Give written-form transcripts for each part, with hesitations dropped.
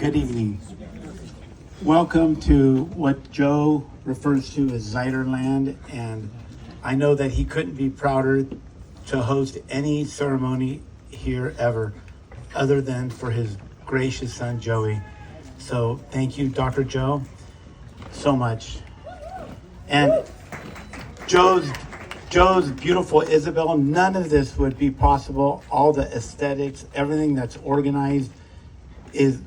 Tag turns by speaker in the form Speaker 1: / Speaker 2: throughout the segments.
Speaker 1: Good evening. Welcome to what Joe refers to as Zeiderland, and I know that he couldn't be prouder to host any ceremony here ever, other than for his gracious son, Joey. So thank you, Dr. Joe, so much. And Joe's beautiful Isabel, none of this would be possible. All the aesthetics, everything that's organized is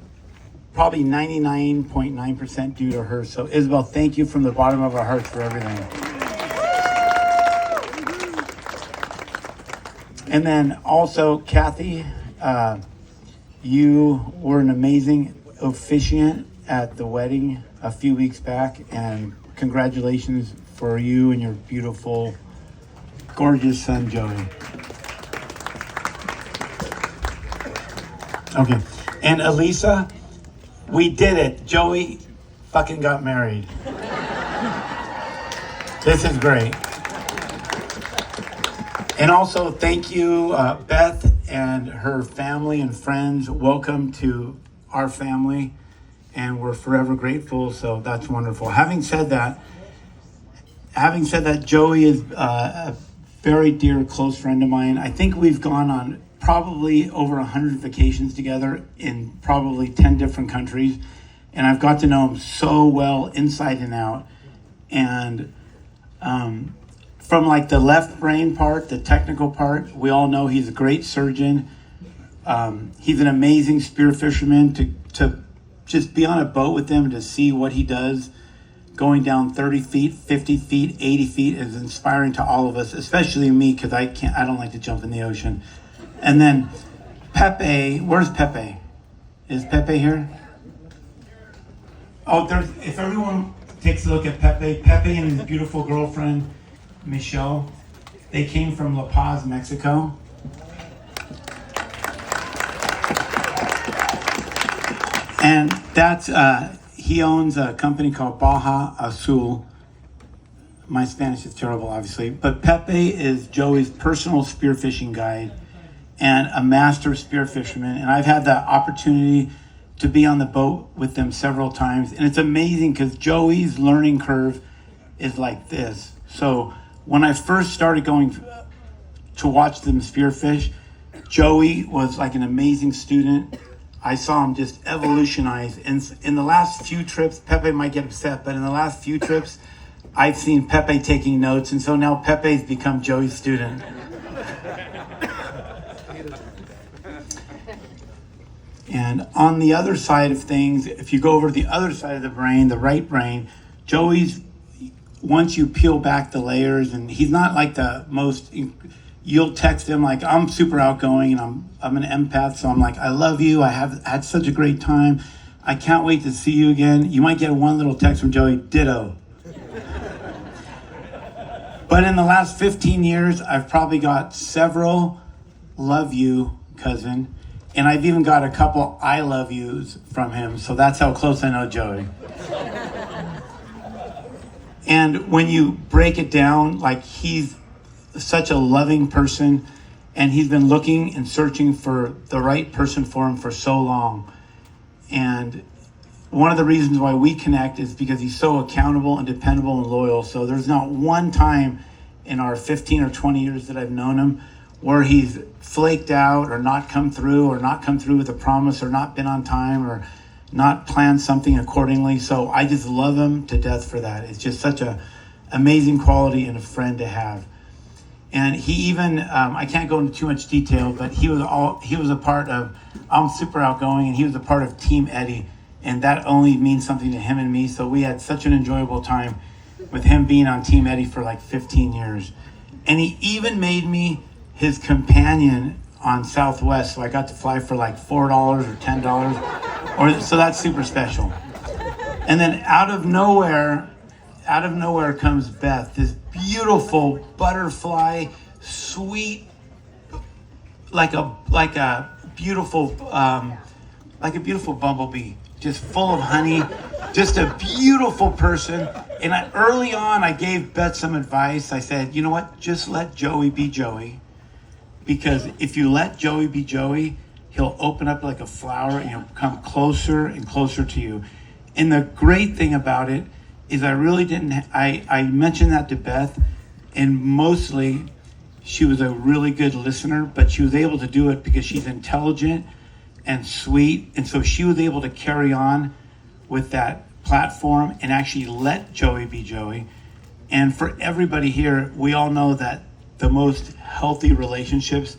Speaker 1: probably 99.9% due to her. So Isabel, thank you from the bottom of our hearts for everything. And then also, Kathy, you were an amazing officiant at the wedding a few weeks back, and congratulations for you and your beautiful, gorgeous son, Joey. Okay, and Elisa, we did it. Joey fucking got married. This is great. And also, thank you, Beth and her family and friends. Welcome to our family, and we're forever grateful. So that's wonderful. Having said that, Joey is a very dear, close friend of mine. I think we've gone on probably over 100 vacations together in probably 10 different countries. And I've got to know him so well inside and out. And from like the left brain part, the technical part, we all know he's a great surgeon. He's an amazing spear fisherman. To just be on a boat with him, to see what he does going down 30 feet, 50 feet, 80 feet is inspiring to all of us, especially me, because I don't like to jump in the ocean. And then Pepe, where's Pepe? Is Pepe here? Oh, if everyone takes a look at Pepe and his beautiful girlfriend, Michelle, they came from La Paz, Mexico. And that's, he owns a company called Baja Azul. My Spanish is terrible, obviously. But Pepe is Joey's personal spearfishing guide and a master spear fisherman. And I've had the opportunity to be on the boat with them several times. And it's amazing because Joey's learning curve is like this. So when I first started going to watch them spearfish, Joey was like an amazing student. I saw him just evolutionize. And in the last few trips, Pepe might get upset, but in the last few trips, I've seen Pepe taking notes. And so now Pepe's become Joey's student. And on the other side of things, if you go over to the other side of the brain, the right brain, Joey's, once you peel back the layers, and he's not like the most, you'll text him like, I'm super outgoing and I'm an empath, so I'm like, I love you, I have had such a great time, I can't wait to see you again. You might get one little text from Joey, ditto. But in the last 15 years, I've probably got several love you, cousin, and I've even got a couple I love yous from him, so that's how close I know Joey. And when you break it down, like, he's such a loving person, and he's been looking and searching for the right person for him for so long. And one of the reasons why we connect is because he's so accountable and dependable and loyal. So there's not one time in our 15 or 20 years that I've known him where he's flaked out or not come through with a promise or not been on time or not planned something accordingly. So I just love him to death for that. It's just such a amazing quality and a friend to have. And he even, I can't go into too much detail, but he was a part of, I'm super outgoing, and he was a part of Team Eddie. And that only means something to him and me. So we had such an enjoyable time with him being on Team Eddie for like 15 years. And he even made me his companion on Southwest. So I got to fly for like $4 or $10. So that's super special. And then out of nowhere comes Beth, this beautiful butterfly, sweet, like a beautiful bumblebee, just full of honey, just a beautiful person. And early on, I gave Beth some advice. I said, you know what? Just let Joey be Joey. Because if you let Joey be Joey, he'll open up like a flower and he'll come closer and closer to you. And the great thing about it is I really didn't, I mentioned that to Beth, and mostly she was a really good listener, but she was able to do it because she's intelligent and sweet. And so she was able to carry on with that platform and actually let Joey be Joey. And for everybody here, we all know that the most healthy relationships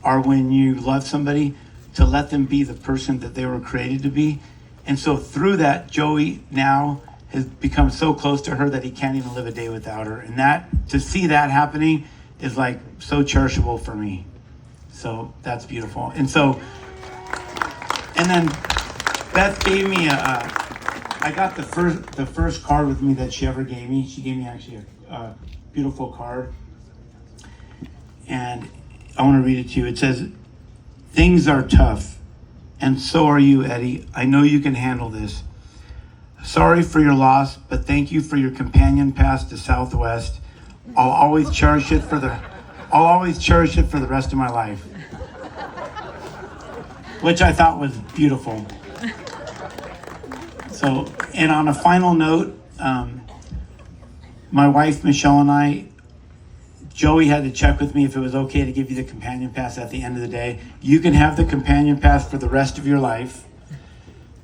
Speaker 1: are when you love somebody to let them be the person that they were created to be. And so through that, Joey now has become so close to her that he can't even live a day without her. And that, to see that happening is like so cherishable for me. So that's beautiful. And so, and then Beth gave me I got the first card with me that she ever gave me. She gave me actually a beautiful card. And I want to read it to you. It says, "Things are tough, and so are you, Eddie. I know you can handle this. Sorry for your loss, but thank you for your companion pass to Southwest. I'll always cherish it for the rest of my life." Which I thought was beautiful. So, and on a final note, my wife Michelle and I, Joey had to check with me if it was okay to give you the companion pass at the end of the day. You can have the companion pass for the rest of your life.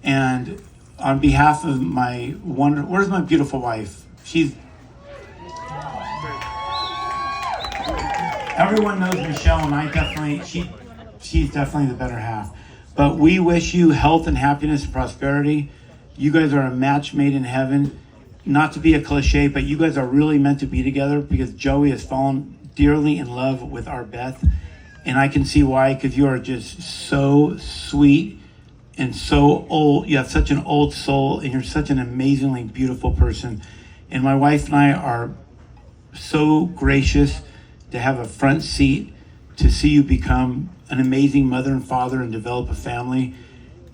Speaker 1: And on behalf of my where's my beautiful wife? Everyone knows Michelle, and I definitely, she's definitely the better half. But we wish you health and happiness and prosperity. You guys are a match made in heaven. Not to be a cliche, but you guys are really meant to be together because Joey has fallen dearly in love with our Beth. And I can see why, because you are just so sweet and so old. You have such an old soul, and you're such an amazingly beautiful person. And my wife and I are so gracious to have a front seat to see you become an amazing mother and father and develop a family.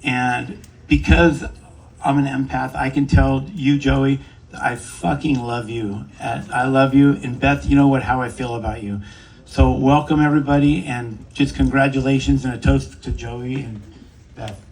Speaker 1: And because I'm an empath, I can tell you, Joey, I fucking love you. I love you. And Beth, you know how I feel about you. So welcome everybody, and just congratulations and a toast to Joey and Beth.